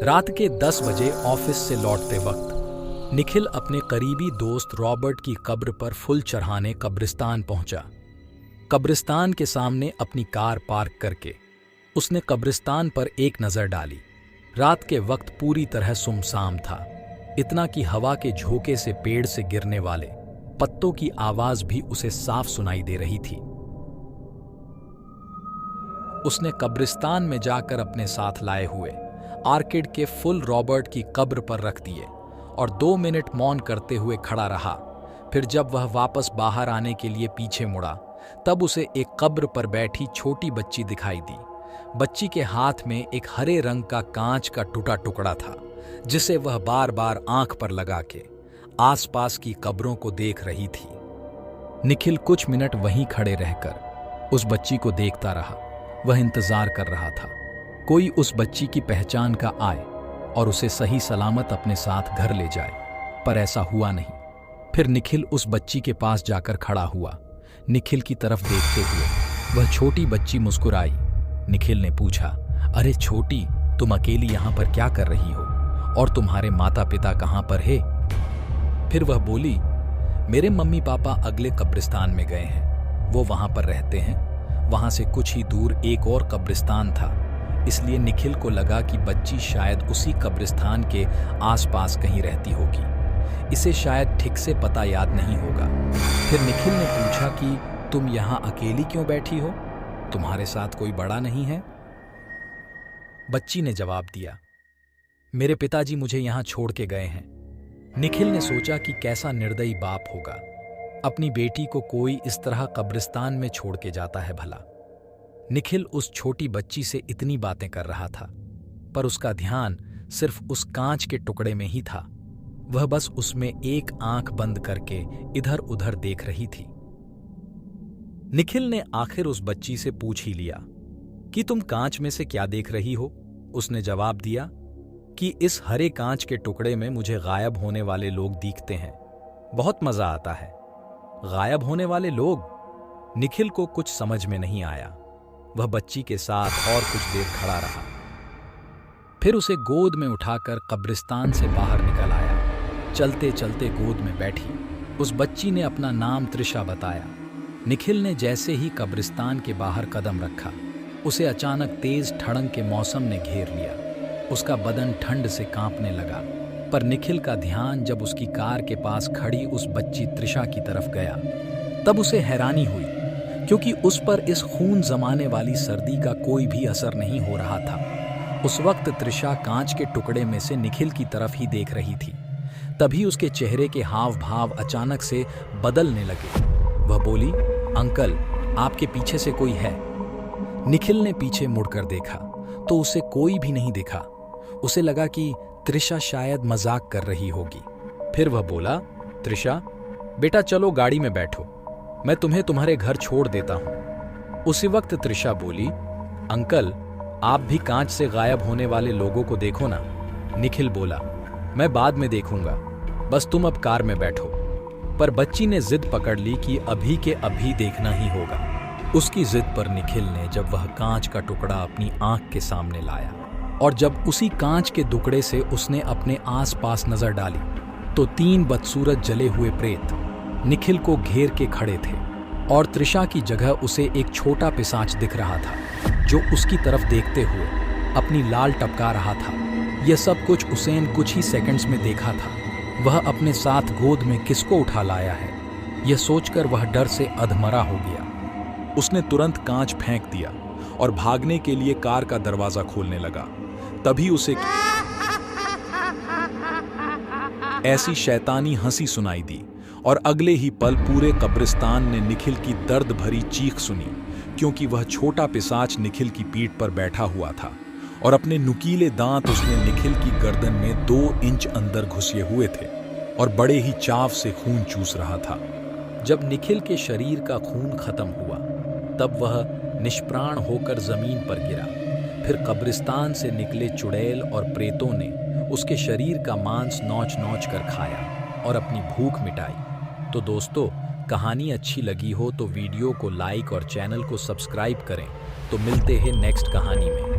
रात के 10 बजे ऑफिस से लौटते वक्त निखिल अपने करीबी दोस्त रॉबर्ट की कब्र पर फूल चढ़ाने कब्रिस्तान पहुंचा। कब्रिस्तान के सामने अपनी कार पार्क करके उसने कब्रिस्तान पर एक नज़र डाली। रात के वक्त पूरी तरह सुमसाम था, इतना कि हवा के झोंके से पेड़ से गिरने वाले पत्तों की आवाज भी उसे साफ सुनाई दे रही थी। उसने कब्रिस्तान में जाकर अपने साथ लाए हुए आर्किड के फूल रॉबर्ट की कब्र पर रख दिए और 2 मिनट मौन करते हुए खड़ा रहा। फिर जब वह वापस बाहर आने के लिए पीछे मुड़ा, तब उसे एक कब्र पर बैठी छोटी बच्ची दिखाई दी। बच्ची के हाथ में एक हरे रंग का कांच का टूटा टुकड़ा था, जिसे वह बार बार आंख पर लगा के आसपास की कब्रों को देख रही थी। निखिल कुछ मिनट वहीं खड़े रहकर उस बच्ची को देखता रहा। वह इंतजार कर रहा था कोई उस बच्ची की पहचान का आए और उसे सही सलामत अपने साथ घर ले जाए, पर ऐसा हुआ नहीं। फिर निखिल उस बच्ची के पास जाकर खड़ा हुआ। निखिल की तरफ देखते हुए वह छोटी बच्ची मुस्कुराई। निखिल ने पूछा, अरे छोटी, तुम अकेली यहाँ पर क्या कर रही हो और तुम्हारे माता पिता कहाँ पर है? फिर वह बोली, मेरे मम्मी पापा अगले कब्रिस्तान में गए हैं, वो वहाँ पर रहते हैं। वहाँ से कुछ ही दूर एक और कब्रिस्तान था, इसलिए निखिल को लगा कि बच्ची शायद उसी कब्रिस्तान के आसपास कहीं रहती होगी। इसे शायद ठीक से पता याद नहीं होगा। फिर निखिल ने पूछा कि तुम यहाँ अकेली क्यों बैठी हो? तुम्हारे साथ कोई बड़ा नहीं है? बच्ची ने जवाब दिया, मेरे पिताजी मुझे यहाँ छोड़ के गए हैं। निखिल ने सोचा कि कैसा निर्दयी बाप होगा, अपनी बेटी को कोई इस तरह कब्रिस्तान में छोड़ के जाता है भला। निखिल उस छोटी बच्ची से इतनी बातें कर रहा था, पर उसका ध्यान सिर्फ उस कांच के टुकड़े में ही था। वह बस उसमें एक आंख बंद करके इधर उधर देख रही थी। निखिल ने आखिर उस बच्ची से पूछ ही लिया कि तुम कांच में से क्या देख रही हो? उसने जवाब दिया कि इस हरे कांच के टुकड़े में मुझे गायब होने वाले लोग दिखते हैं, बहुत मजा आता है। गायब होने वाले लोग? निखिल को कुछ समझ में नहीं आया। वह बच्ची के साथ और कुछ देर खड़ा रहा, फिर उसे गोद में उठाकर कब्रिस्तान से बाहर निकल आया। चलते चलते गोद में बैठी उस बच्ची ने अपना नाम त्रिशा बताया। निखिल ने जैसे ही कब्रिस्तान के बाहर कदम रखा, उसे अचानक तेज ठंड के मौसम ने घेर लिया। उसका बदन ठंड से कांपने लगा, पर निखिल का ध्यान जब उसकी कार के पास खड़ी उस बच्ची त्रिशा की तरफ गया, तब उसे हैरानी हुई, क्योंकि उस पर इस खून जमाने वाली सर्दी का कोई भी असर नहीं हो रहा था। उस वक्त त्रिशा कांच के टुकड़े में से निखिल की तरफ ही देख रही थी। तभी उसके चेहरे के हाव भाव अचानक से बदलने लगे। वह बोली, अंकल, आपके पीछे से कोई है? निखिल ने पीछे मुड़कर देखा तो उसे कोई भी नहीं दिखा। उसे लगा कि त्रिशा शायद मजाक कर रही होगी। फिर वह बोला, त्रिशा बेटा चलो गाड़ी में बैठो, मैं तुम्हें तुम्हारे घर छोड़ देता हूं। उसी वक्त त्रिशा बोली, अंकल, आप भी कांच से गायब होने वाले लोगों को देखो ना। निखिल बोला, मैं बाद में देखूंगा, बस तुम अब कार में बैठो। पर बच्ची ने जिद पकड़ ली कि अभी के अभी देखना ही होगा। उसकी जिद पर निखिल ने जब वह कांच का टुकड़ा अपनी आंख के सामने लाया और जब उसी कांच के टुकड़े से उसने अपने आसपास नजर डाली, तो 3 बदसूरत जले हुए प्रेत निखिल को घेर के खड़े थे और त्रिशा की जगह उसे एक छोटा पिशाच दिख रहा था, जो उसकी तरफ देखते हुए अपनी लाल टपका रहा था। यह सब कुछ उसे कुछ ही सेकंड्स में देखा था। वह अपने साथ गोद में किसको उठा लाया है, यह सोचकर वह डर से अधमरा हो गया। उसने तुरंत कांच फेंक दिया और भागने के लिए कार का दरवाजा खोलने लगा। तभी उसे ऐसी शैतानी हंसी सुनाई दी और अगले ही पल पूरे कब्रिस्तान ने निखिल की दर्द भरी चीख सुनी, क्योंकि वह छोटा पिशाच निखिल की पीठ पर बैठा हुआ था और अपने नुकीले दांत उसने निखिल की गर्दन में 2 इंच अंदर घुसे हुए थे और बड़े ही चाव से खून चूस रहा था। जब निखिल के शरीर का खून खत्म हुआ, तब वह निष्प्राण होकर जमीन पर गिरा। फिर कब्रिस्तान से निकले चुड़ैल और प्रेतों ने उसके शरीर का मांस नोच नोच कर खाया और अपनी भूख मिटाई। तो दोस्तों, कहानी अच्छी लगी हो तो वीडियो को लाइक और चैनल को सब्सक्राइब करें। तो मिलते हैं नेक्स्ट कहानी में।